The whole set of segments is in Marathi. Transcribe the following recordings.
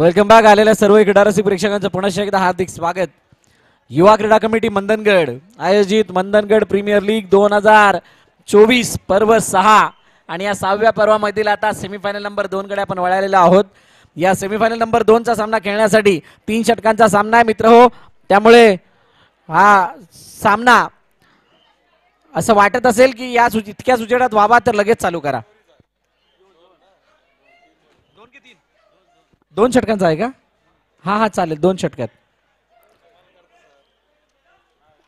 वेलकम बॅक आलेल्या सर्व क्रीडा रसिक प्रेक्षकांचं पुन्हा एकदा हार्दिक स्वागत. युवा क्रीडा कमिटी मंदनगड आयोजित मंदनगड प्रीमियर लीग 2024 पर्व 6 आणि या 6व्या पर्वामधील आता सेमीफायनल नंबर 2 कडे आपण वळालेलो आहोत. या सेमीफायनल नंबर 2 चा सामना खेळण्यासाठी 3 षटकांचा सामना आहे मित्रहो. त्यामुळे हा सामना असं वाटत असेल की या इतक्या उजेडात व्हावा तर लगेच चालू करा. 2 षटकांचा आहे का? हा चालेल 2 षटकात.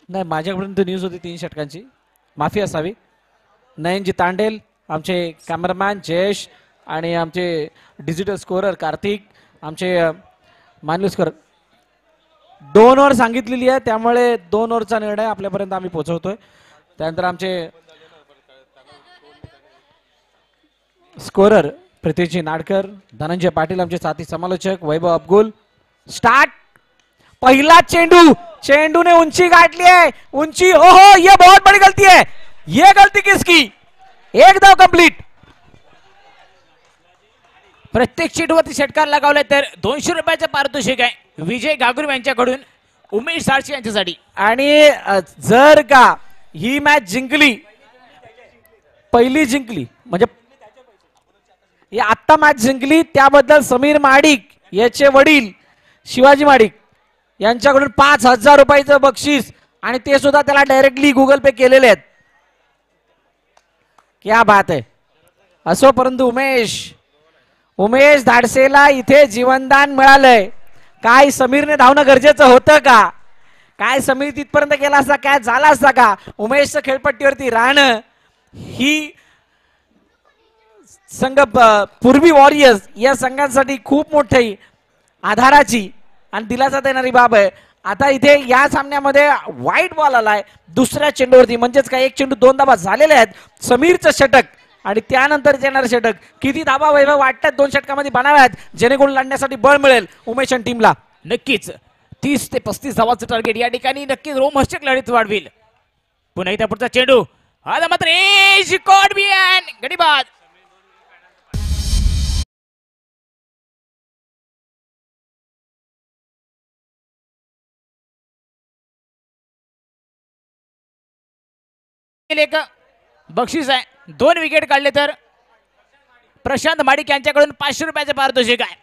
नाही माझ्याकडून तर न्यूज होती 3 षटकांची, माफी असावी. नयनजी तांडेल, आमचे कॅमेरामॅन जयेश आणि आमचे डिजिटल स्कोरर कार्तिक, आमचे मानवी स्कोरर 2 ओव्हर सांगितलेली आहे त्यामुळे 2 ओव्हरचा निर्णय आपल्यापर्यंत आम्ही पोहोचवतोय. त्यानंतर आमचे स्कोरर प्रीतीजी नाडकर, धनंजय पाटील, आमचे साथी समालोचक वैभव अब्गुल. स्टार्ट. पहिला चेंडू ने ऊंची गाठली है. ऊंची, ओहो ये बहुत बड़ी गलती है. ये गलती किसकी? एक धाव कंप्लीट. प्रत्येक चेंडूवरती षटकार लगावले तर 200 रुपयाचे पारितोषिक आहे विजय गागुर यांच्याकडून उमेश साळशी यांच्यासाठी. आणि जर का ही मॅच जिंकली, पहिली जिंकली म्हणजे आता मॅच जिंकली त्याबद्दल समीर महाडिक याचे वडील शिवाजी महाडिक यांच्याकडून 5000 रुपयाचं बक्षीस आणि ते सुद्धा त्याला डायरेक्टली गुगल पे केलेले आहेत. क्या बात आहे. असो परंतु उमेश धाडसेला इथे जीवनदान मिळालंय. काय समीरने धावणं गरजेचं होतं का? काय समीर तिथपर्यंत गेला असता काय झाला असता का? उमेशचं खेळपट्टीवरती राहणं ही संघ पूर्वी वॉरियर्स या संघांसाठी खूप मोठी आधाराची आणि दिलासा देणारी बाब आहे. आता इथे या सामन्यामध्ये वाईट बॉल आलाय दुसऱ्या चेंडूवरती, म्हणजेच काय एक चेंडू 2 धाबा झालेले आहेत. समीरचं षटक आणि त्यानंतर येणारं षटक. किती धाबा वैभव वाटतात 2 षटकामध्ये बनाव्यात जेणेकरून लढण्यासाठी बळ मिळेल उमेश आणि टीमला. नक्कीच 30 ते 35 धावांचं टार्गेट या ठिकाणी नक्कीच रोमहर्षक लढत वाढवेल. पुन्हा इथे पुढचा चेंडू, आता मात्र गडीबाद. एक बक्षीस आहे. 2 विकेट काढले तर प्रशांत माडिक यांच्याकडून 500 रुपयाचे पारितोषिक आहे.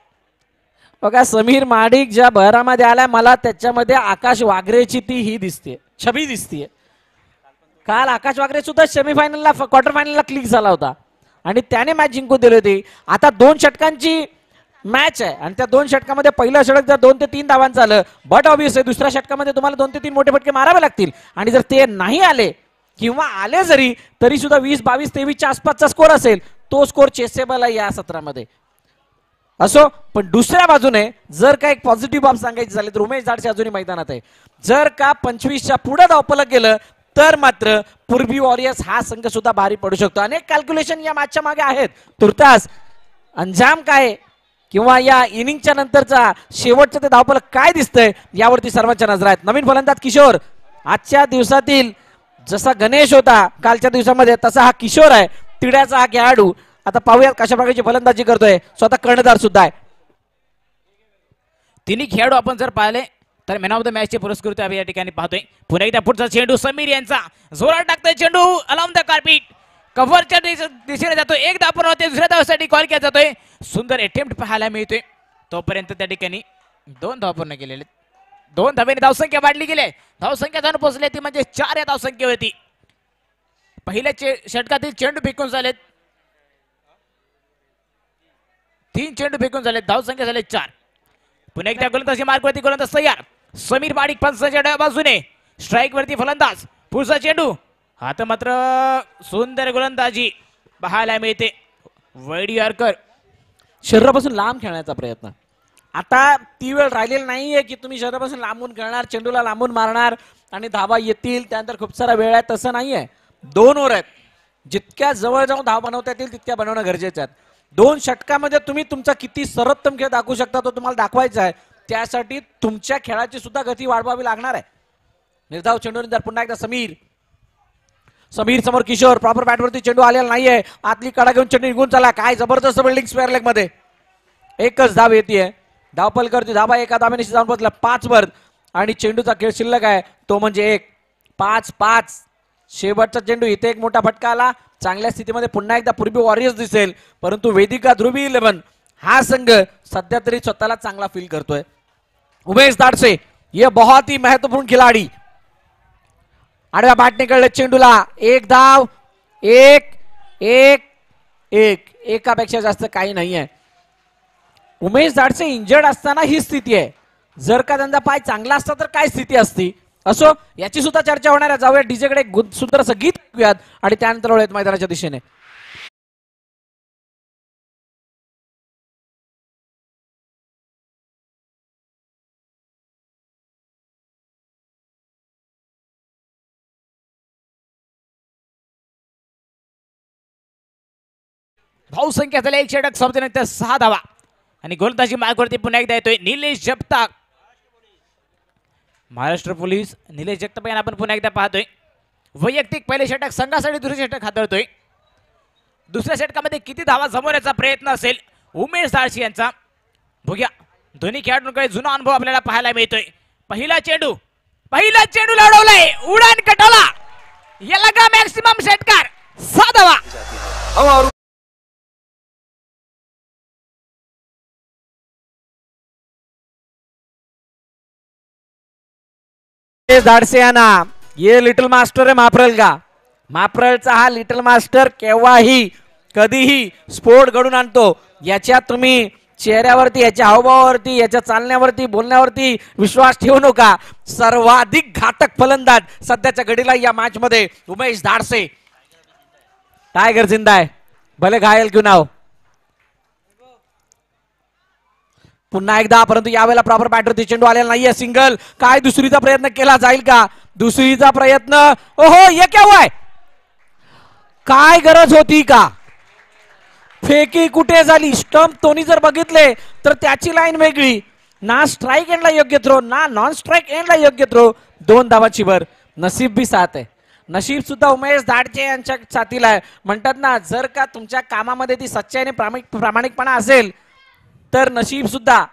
बघा समीर महाडिक ज्या बहरामध्ये आलाय मला त्याच्यामध्ये आकाश वागरेची ती ही दिसते, छबी दिसते. काल आकाश वागरे सुद्धा सेमीफायनलला क्वार्टर फायनलला क्लिक झाला होता आणि त्याने मॅच जिंकून दिली होती. आता 2 षटकांची मॅच आहे आणि त्या 2 षटकामध्ये पहिलं षटक जर 2 ते 3 धावांचं आलं, बट ऑब्वियस आहे दुसऱ्या षटकामध्ये तुम्हाला 2 ते 3 मोठे फटके मारावे लागतील. आणि जर ते नाही आले किंवा आले जरी तरी सुद्धा 20, 22, 23च्या आसपासचा स्कोर असेल तो स्कोर चेसेबल आहे या सत्रामध्ये. असो पण दुसऱ्या बाजूने जर का एक पॉझिटिव्ह बाब सांगायची झाली तर उमेश धाडसे अजूनही मैदानात आहे. जर का 25च्या पुढे धावफलक गेलं तर मात्र पूर्वी वॉरियर्स हा संघ सुद्धा भारी पडू शकतो. अनेक कॅल्क्युलेशन या मॅचच्या मागे आहेत. तुर्तास अंजाम काय किंवा या इनिंगच्या नंतरचा शेवटचं ते धावफलक काय दिसतंय यावरती सर्वांच्या नजर आहेत. नवीन फलंदाज किशोर, आजच्या दिवसातील जसा गणेश होता कालच्या दिवसामध्ये तसा हा किशोर आहे, तिड्याचा हा खेळाडू. आता पाहूयात कशा प्रकारची फलंदाजी करतोय. स्वतः कर्णधार सुद्धा आहे. तिन्ही खेळाडू आपण जर पाहिले तर मॅन ऑफ द मॅच चे पुरस्कृत या ठिकाणी पाहतोय. पुन्हा एकदा पुढचा चेंडू समीर यांचा जोरात टाकतोय चेंडू अलाउन द कार्पेट कव्हरच्या दिशेने जातोय. एक धाव पूर्ण होते, दुसऱ्या धावासाठी कॉल केला जातोय. सुंदर अटेम्प्ट पाहायला मिळतोय. तोपर्यंत त्या ठिकाणी 2 धाव पूर्ण केलेले, 2 धावेने धावसंख्या वाढली गेली. धावसंख्या जाऊन पोहोचली ती म्हणजे 4 या धावसंख्येवरती. पहिल्या षटकातील चेंडू फेकून झालेत 3 चेंडू फेकून झालेत, धावसंख्या झाले 4. पुन्हा एकदा गोलंदाजी मार्गवरती गोलंदाज तयार. समीर महाडिक पंचाच्या डाव्या बाजूने स्ट्राईक वरती फलंदाज. पुढचा चेंडू, आता मात्र सुंदर गोलंदाजी पाहायला मिळते. वैडीवारकर शरीरापासून लांब खेळण्याचा प्रयत्न. आता ती वेळ राहिलेली नाहीये की तुम्ही शरीरापासून लांबून खेळणार, चेंडूला लांबून मारणार आणि धावा येतील त्यानंतर खूप सारा वेळ आहे. तसं नाहीये. 2 ओव्हर आहेत. जितक्या जवळ जाऊन धाव बनवता येतील तितक्या बनवणं गरजेचं आहे. 2 षटकामध्ये तुम्ही तुमचा किती सर्वोत्तम खेळ दाखवू शकता तो तुम्हाला दाखवायचा आहे. त्यासाठी तुमच्या खेळाची सुद्धा गती वाढवावी लागणार आहे. निर्धाव चेंडूनंतर पुन्हा एकदा समीर समोर किशोर. प्रॉपर बॅटवरती चेंडू आलेला नाहीये. आतली कडा घेऊन चेंडू निघून चला. काय जबरदस्त बिल्डिंग स्क्वेअर लेग मध्ये एकच धाव येते. धावपल करतोय, धाबा एका धाब्याने जाऊन पोहोचला 5 वर आणि चेंडूचा खेळ शिल्लक आहे तो म्हणजे 1-5. शेवटचा चेंडू, इथे एक मोठा फटका आला. चांगल्या स्थितीमध्ये पुन्हा एकदा पूर्वी वॉरियर्स दिसेल, परंतु वेदिका ध्रुवी 11 हा संघ सध्या तरी स्वतःला चांगला फील करतोय. उमेश दाडसे ये बहुत ही महत्वपूर्ण खिलाडी. आडव्या बाट निकळले चेंडूला, एक धाव, एक एक एक एकापेक्षा जास्त काही नाहीये. उमेश दाडसे इंजर्ड असताना ही स्थिती आहे. जर का त्यांचा पाय चांगला असता तर काय स्थिती असती. असो, याची सुद्धा चर्चा होणार आहे. जाऊया डीजेकडे एक सुंदर असं गीत ऐकूयात आणि त्यानंतर वळूयात मैदानाच्या दिशेने. धावसंख्या झाली 1 षटक संपल्यानंतर 6 धावा आणि गोलंदाजी मार्गवरती पुन्हा एकदा येतोय निलेश जगताप. महाराष्ट्र पोलीस निलेश जगताप यांना आपण पुन्हा एकदा पाहतोय. वैयक्तिक पहिले षटक संघासाठी दुसरे षटक हाताळतोय. दुसऱ्या षटकामध्ये किती धावा जमवण्याचा प्रयत्न असेल उमेश दाडसे यांचा. बघूया, दोन्ही खेळाडूंकडे जुना अनुभव आपल्याला पाहायला मिळतोय. पहिला चेंडू लढवलाय, उडान कटाला, याला का मॅक्सिमम षटकार, 6 धावा. दाडसे यांना ये लिटिल मास्टर आहे माप्रल का. माप्रलचा हा लिटिल मास्टर केव्हाही कधीही स्फोट घडून आणतो. याच्या तुम्ही चेहऱ्यावरती, याच्या हावभावावरती, याच्या चालण्यावरती, बोलण्यावरती विश्वास ठेवू नका. सर्वाधिक घातक फलंदाज सध्याच्या घडीला या मॅच मध्ये उमेश दाडसे. टायगर जिंदा आहे, भले घायल क्यों ना हो. पुन्हा एकदा, परंतु यावेळेला प्रॉपर बॅटरती चेंडू आलेला नाहीये. सिंगल, काय दुसरीचा प्रयत्न केला जाईल का. दुसरीचा प्रयत्न, ओहो ये क्या हुआ है, काय गरज होती का. फेकी कुठे झाली. स्टंप तोनी जर बघितले तर त्याची लाईन वेगळी. ना स्ट्राईक एंडला योग्य थ्रो, ना नॉन स्ट्राईक एंडला योग्य थ्रो. 2 धावाची भर. नसीब भी साथ आहे. नशीब सुद्धा उमेश दाडसे यांच्या साथीला आहे. म्हणतात ना, जर का तुमच्या कामामध्ये ती सच्चाई आणि प्रामाणिकपणा असेल तर नशीब सुद्धा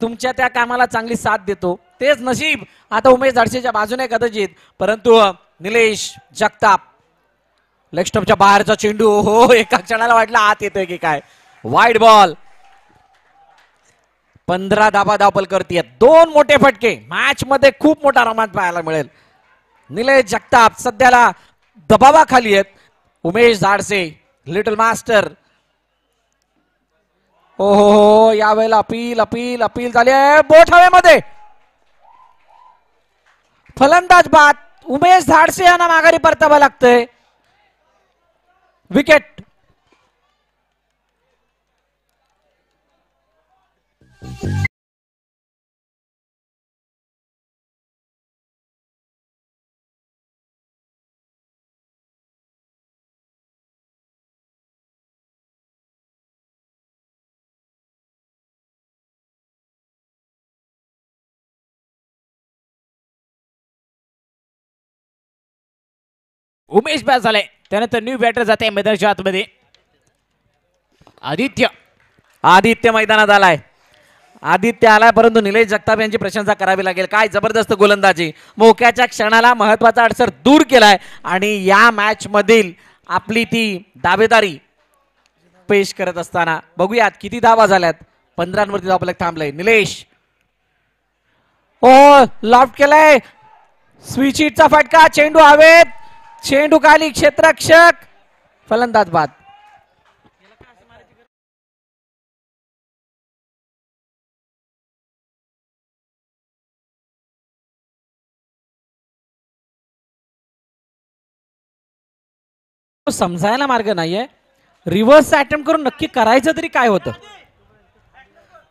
तुमच्या त्या कामाला चांगली साथ देतो. तेच नशीब आता उमेश दाडसेच्या बाजूने कदाचित. परंतु निलेश जगताप, लेग स्टंपच्या बाहेरचा चेंडू, हो एका क्षणाला वाटला आत येतोय की काय. Wide ball. 15 धाबा धावपल करतीये. 2 मोठे फटके मॅच मध्ये खूप मोठा रोमांच पाहायला मिळेल. निलेश जगताप सध्याला दबावाखाली आहेत. Umesh Dadse little master. हो हो हो, यावेळेला अपील झाली आहे. बोट हवेमध्ये, फलंदाज बाद. उमेश दाडसे यांना माघारी परतावं लागतंय. विकेट. उमेश बाद झालाय. त्यानंतर न्यू बॅटर जाते मैदानाच्या आतमध्ये. आदित्य मैदानात आलाय. आदित्य आलाय, परंतु निलेश जगताप यांची प्रशंसा करावी लागेल. काय जबरदस्त गोलंदाजी. मोक्याच्या क्षणाला महत्वाचा अडसर दूर केलाय आणि या मॅच मधील आपली ती दावेदारी पेश करत असताना बघूयात किती धावा झाल्यात. 15 वरती धावफलक थांबलंय. निलेश, ओ लॉफ्ट केलाय. स्विच हिटचा फटका, चेंडू हवेत, चेंडू खाली, क्षेत्ररक्षक, फलंदाज बाद. समजायला मार्ग नाहीये. रिव्हर्स अटेम्प्ट करून नक्की करायचं तरी काय होतं.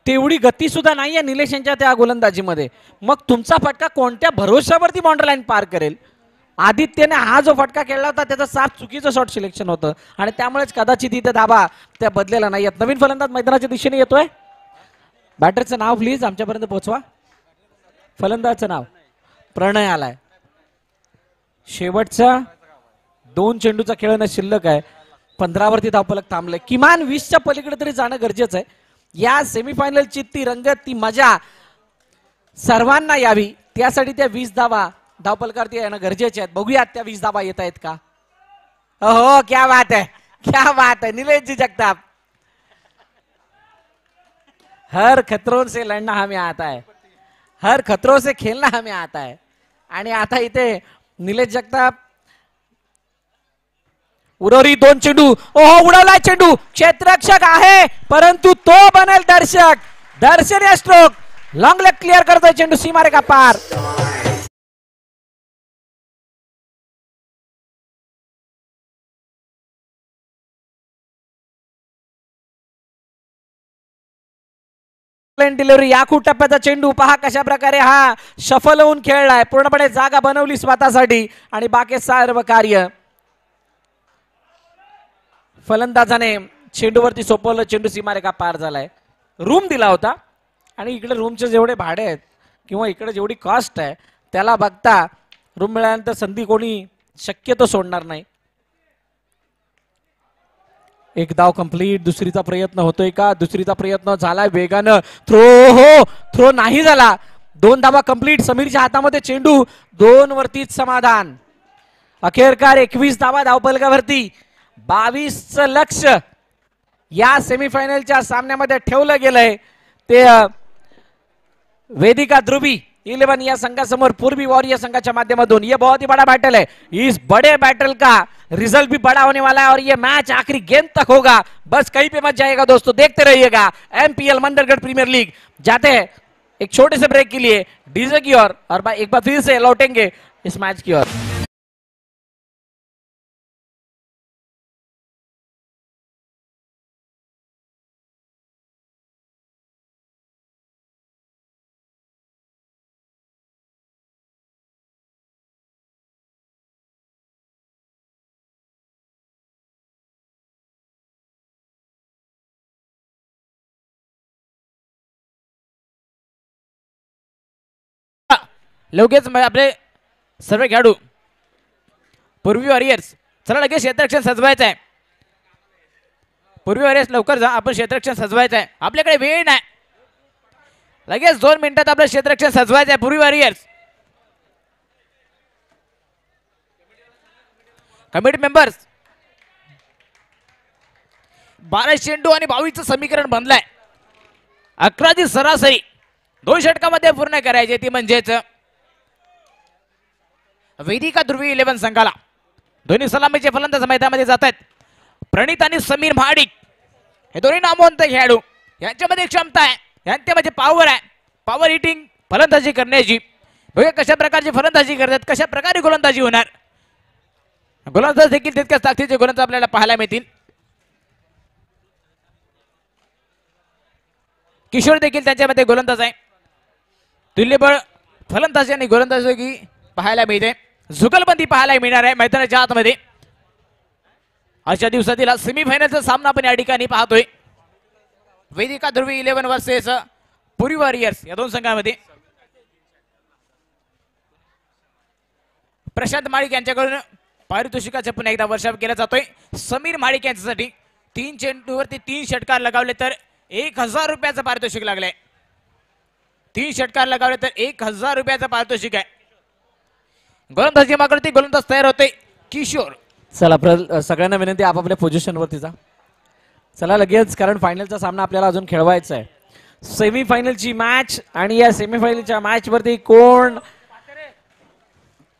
तेवढी गती सुद्धा नाहीये निलेश यांच्या त्या गोलंदाजीमध्ये. मग तुमचा फटका कोणत्या भरोश्यावरती बाउंड्री लाईन पार करेल. आदित्यने हा जो फटका खेळला होता त्याचं साफ चुकीचं शॉट सिलेक्शन होतं आणि त्यामुळेच कदाचित इथे धाबा त्या बदलेला नाही. नवीन फलंदाज मैदानाच्या दिशेने येतोय. बॅटरचं नाव प्लीज आमच्यापर्यंत पोहोचवा. फलंदाजचं नाव प्रणय आलाय. शेवटचा 2 चेंडूचा खेळणं शिल्लक आहे. 15 वरती धावफलक थांबलंय. किमान 20च्या पलीकडे तरी जाणं गरजेचं आहे. या सेमीफायनलची ती रंगत, ती मजा सर्वांना यावी त्यासाठी त्या 20 धावा धावपलकारती येणं गरजेचे आहेत. बघूयात त्या 20 धावा येत आहेत का. हो, क्या बात है, क्या बात है नीलेश जगताप. हर खतरों से लढना हमें आता है, हर खतरों से खेलना हमें आता है. आणि आता इथे निलेश जगताप उरोरी 2 चेंडू, ओहो उडवलाय चेंडू, क्षेत्ररक्षक आहे परंतु तो बनेल दर्शक. दर्शनीय स्ट्रोक, लॉंग लेग क्लिअर करतोय चेंडू सीमारेखा पार. डिलिव्हरी याकू टप्प्याचा चेंडू पहा कशा प्रकारे हा शफल होऊन खेळलाय, पूर्णपणे जागा बनवली स्वतःसाठी आणि बाकी सर्व कार्य फलंदाजाने चेंडूवरती सोपवलं. चेंडू सीमारेखा पार झालाय. रूम दिला होता आणि इकडे रूमचे जेवढे भाडे आहेत किंवा इकडे जेवढी कॉस्ट आहे त्याला बघता रूम मिळाल्यानंतर संधी कोणी शक्यतो सोडणार नाही. एक धाव कंप्लीट. दुसरीचा प्रयत्न होतोय का, दुसरीचा प्रयत्न झालाय वेगानं, थ्रो, हो थ्रो नाही झाला. 2 धावा कंप्लीट. समीरच्या हातामध्ये चेंडू, 2 वरतीच समाधान. अखेरकार 21 धावा धावपलकावरती. 22चं लक्ष या सेमीफायनलच्या सामन्यामध्ये ठेवलं गेलंय. ते वेदिका ध्रुवी 11 या संघासमोर पूर्वी वॉरियर संघाच्या माध्यमातून. ये बहुत ही बड़ा बैटल है. इस बड़े बैटल का रिजल्ट भी बड़ा होने वाला है और ये मैच आखिरी गेंद तक होगा. बस कहीं पे मत जाएगा दोस्तों, देखते रहिएगा एमपीएल मंदरगढ़ प्रीमियर लीग. जाते हैं एक छोटे से ब्रेक के लिए डीजे की ओर और एक बार फिर से लौटेंगे इस मैच की ओर. लगेच आपले सर्व खेळाडू पूर्वी वॉरियर्स, चला लगेच क्षेत्ररक्षण सजवायचं आहे. पूर्वी वॉरियर्स लवकर जा, आपण क्षेत्ररक्षण सजवायचं आहे. आपल्याकडे वेळ नाही, लगेच 2 मिनिटात आपलं क्षेत्ररक्षण सजवायचं आहे. पूर्वी वॉरियर्स कमिटी मेंबर्स, 12 चेंडू आणि 22चं समीकरण बनलंय. 11ची सरासरी 2 षटकामध्ये पूर्ण करायची, ती म्हणजेच वेदिका ध्रुवी 11 संघाला. दोन्ही सलामीचे फलंदाज मैदानामध्ये जात आहेत. प्रणित आणि समीर महाडिक हे दोन्ही नामवंत खेळाडू. यांच्यामध्ये क्षमता आहे, यांच्यामध्ये पॉवर आहे, पॉवर हिटिंग फलंदाजी करण्याची. बघा कशा प्रकारची फलंदाजी करतात, कशा प्रकारे गोलंदाजी होणार. गोलंदाज देखील तितक्याच ताकदीचे गोलंदाज आपल्याला पाहायला मिळतील. किशोर देखील त्यांच्यामध्ये गोलंदाज आहे. तुल्यबळ फलंदाजी आणि गोलंदाजी पाहायला मिळते. जुगलबंदी पाहायला मिळणार आहे मैदानाच्या आतमध्ये. आजच्या दिवसातील सेमीफायनलचा सामना आपण या ठिकाणी पाहतोय. वेदिका ध्रुवी 11 वर्सेस पुरी वॉरियर्स या 2 संघांमध्ये. प्रशांत माळिक यांच्याकडून पारितोषिकाचा पुन्हा एकदा वर्षाव केला जातोय. समीर माळिक यांच्यासाठी 3 चेंडूवरती 3 षटकार लगावले तर 1000 रुपयाचं पारितोषिक लागलंय. 3 षटकार लगावले तर 1000 रुपयाचं पारितोषिक आहे. गोलंदाजी मागवती, गोलंदाज तयार होते किशोर. चला सगळ्यांना विनंती आपापल्या पोझिशनवरती जा. चला लगेच, कारण फायनलचा सामना आपल्याला अजून खेळवायचा आहे. सेमीफायनलची मॅच आणि या सेमीफायनलच्या मॅच वरती कोण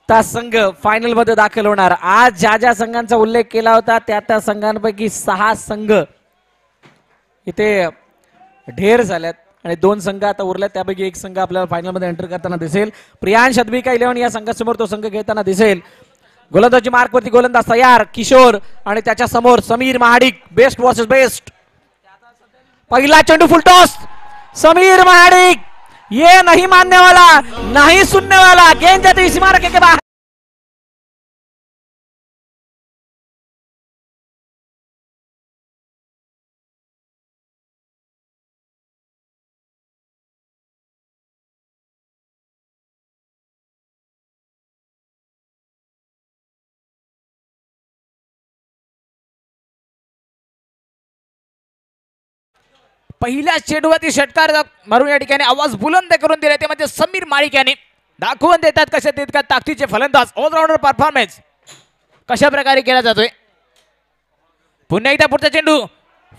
ता संघ फायनल मध्ये दाखल होणार. आज ज्या ज्या संघांचा उल्लेख केला होता त्या संघांपैकी 6 संघ इथे ढेर झाल्यात आणि 2 संघ आता उरल्यात. त्यापैकी एक संघ आपल्याला फायनल मध्ये एंटर करताना दिसेल. प्रियांश अद्विका 11 या संघासमोर तो संघ खेळताना दिसेल. गोलंदाजी मार्क वरती गोलंदाज तयार किशोर आणि त्याच्या समोर Sameer Mahadik. Best versus best. पहिला चेंडू फुलटॉस. समीर महाडिक ये नहीं मानने वाला, नहीं सुनने वाला. गेंद जाती सीमा रेखा के बाहर. पहिल्या चेंडूवरती षटकार मारून या ठिकाणी आवाज बुलंद करून दिले ते म्हणजे समीर माळिक यांनी दाखवून देतात कशा तितक्या ताकदीचे फलंदाज ऑलराऊंडर परफॉर्मन्स कशा प्रकारे केला जातोय. पुन्हा एकदा पुढचा चेंडू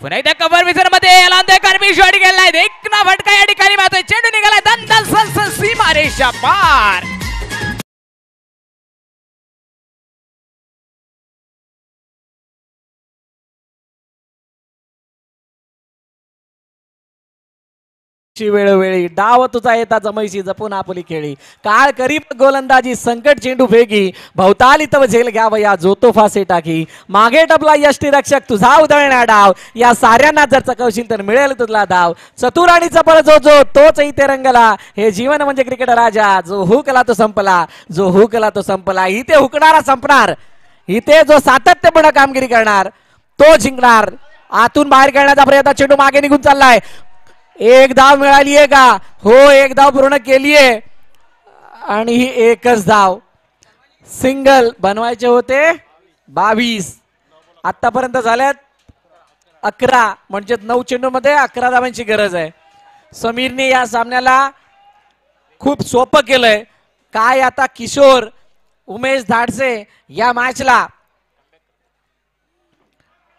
पुन्हा एकदा कव्हर विजर मध्ये कार्मी शॉट गेलाय एक ना फटका या ठिकाणी मारतोय चेंडू निघालाय दंदल सलसल सीमारेषा पार. वेळोवेळी डाव तुझा येता जमैशी जपून आपली खेळी काळ करी गोलंदाजी संकट चेंडू फेकी भवताली तव झेल घ्यावया जो तो फासे टाकी मागे टपला यष्टी रक्षक तुझा उधळण्या डाव या साऱ्यांना जर चकवशील तर मिळेल तुला धाव चतुर आणि चपळ जो जो तोच इथे रंगला हे जीवन म्हणजे क्रिकेट राजा जो हुकला तो संपला जो हुकला तो संपला इथे हुकणारा संपणार इथे जो सातत्यपूर्ण कामगिरी करणार तो जिंकणार. आतून बाहेर खेळण्याचा प्रयत्न चेंडू मागे निघून चाललाय एक धाव मिळाली आहे का हो एक धाव पूर्ण केली आहे आणि ही एकच धाव सिंगल बनवायचे होते 22 आतापर्यंत झाल्यात 11 म्हणजे 9 चेंडू मध्ये 11 धावांची गरज आहे. समीरने या सामन्याला खूप सोपं केलंय काय आता किशोर उमेश धाडसे या मॅचला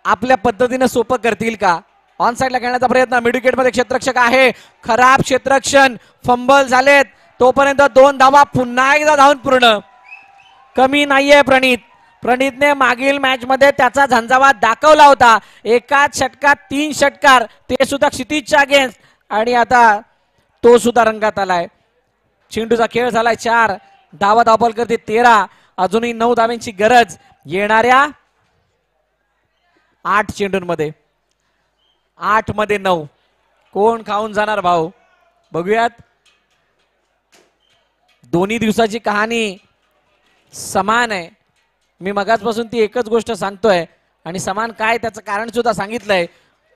आपल्या पद्धतीने सोपं करतील का. ऑन साइडला खेळण्याचा प्रयत्न मिड विकेट मध्ये क्षेत्ररक्षक आहे खराब क्षेत्ररक्षण फंबल झालेत तोपर्यंत 2 धावा पुन्हा एकदा धावून पूर्ण कमी नाहीये प्रणीतने मागील मॅच मध्ये त्याचा झंझावात दाखवला होता एकाच षटकात 3 षटकार ते सुद्धा क्षितिजच्या अगेन्स्ट आणि आता तो सुद्धा रंगात आलाय. चेंडूचा खेळ झालाय 4 धावा धावपल करते 13 अजूनही 9 धावांची गरज येणाऱ्या 8 चेंडूंमध्ये 8 मध्ये 9 कोण खाऊन जाणार भाऊ बघूयात. दोन्ही दिवसाची कहाणी समान आहे मी मगाचपासून ती एकच गोष्ट सांगतोय आणि समान काय त्याचं कारण सुद्धा सांगितलंय.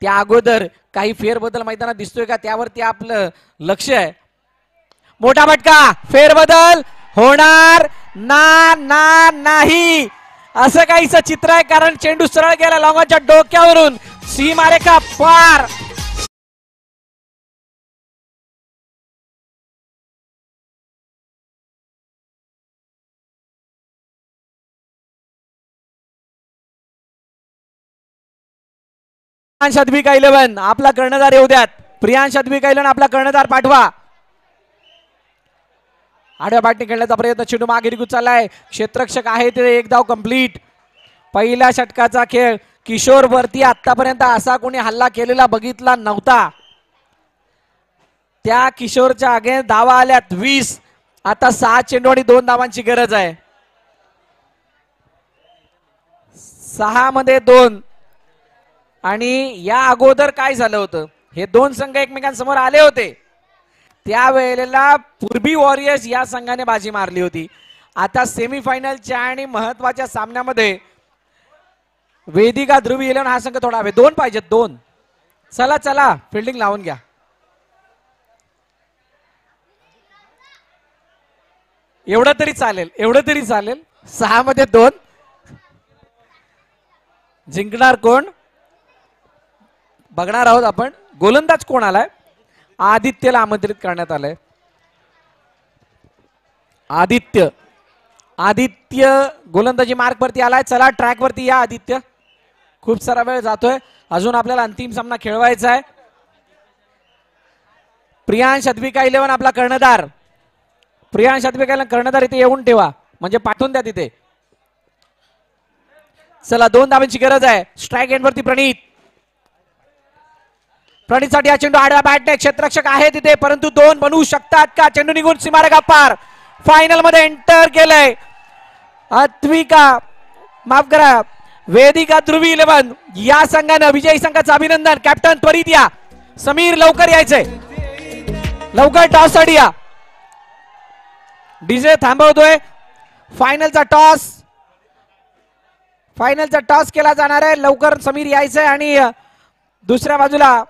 त्या अगोदर काही फेरबदल मैदानात दिसतोय का त्यावरती आपलं लक्ष आहे. मोठा फटका फेरबदल होणार नाही असं काहीच चित्र आहे कारण चेंडू सरळ गेला लॉंगॉनच्या डोक्यावरून सीमारेखा पार. प्रियांश अद्विका 11 आपला कर्णधार येऊ द्यात. प्रियांश अद्विका 11 आपला कर्णधार पाठवा. आडव्या बॅटने खेळण्याचा प्रयत्न चेंडू मागे निघून चाललाय क्षेत्ररक्षक आहे ते एक धाव कंप्लीट. पहिल्या षटकाचा खेळ किशोर वरती आतापर्यंत असा कोणी हल्ला केलेला बघितला नव्हता. त्या किशोरच्या अगेन्स्ट धावा आल्यात 20 आता 6 चेंडू आणि 2 धावांची गरज आहे. 6 मध्ये 2 आणि या अगोदर काय झालं होतं हे 2 संघ एकमेकांसमोर आले होते त्यावेळेला पूर्वी वॉरियर्स या संघाने बाजी मारली होती. आता सेमीफायनलच्या आणि महत्वाच्या सामन्यामध्ये वेदिका ध्रुवी 11 हा संघ थोडा हवे 2 पाहिजेत 2 चला चला फिल्डिंग लावून घ्या. एवढं तरी चालेल 6 मध्ये 2 जिंकणार कोण बघणार आहोत आपण. गोलंदाज कोण आलाय आदित्यला आमंत्रित करण्यात आलंय. आदित्य गोलंदाजी मार्क वरती आलाय. चला ट्रॅक वरती या आदित्य खूप सारा वेळ जातोय अजून आपल्याला अंतिम सामना खेळवायचा आहे. प्रियांश अद्विका 11 आपला कर्णधार. प्रियांश अद्विका कर्णधार इथे येऊन ठेवा म्हणजे पाठवून द्या तिथे. चला 2 धावांची गरज आहे. स्ट्राईक एंड वरती प्रणीतसाठी हा चेंडू आडव्या बॅटने क्षेत्ररक्षक आहे तिथे परंतु 2 बनवू शकतात का. चेंडू निघून सीमारेखा पार. फायनल मध्ये एंटर केलंय अद्विका माफ करा वेदिका ध्रुवी 11 या संघानं विजयी संघाचं अभिनंदन. कॅप्टन त्वरित या. समीर लवकर यायचंय लवकर टॉस साठी या. डीजे थांबवतोय. फायनलचा टॉस केला जाणार आहे लवकर समीर यायचंय आणि दुसऱ्या बाजूला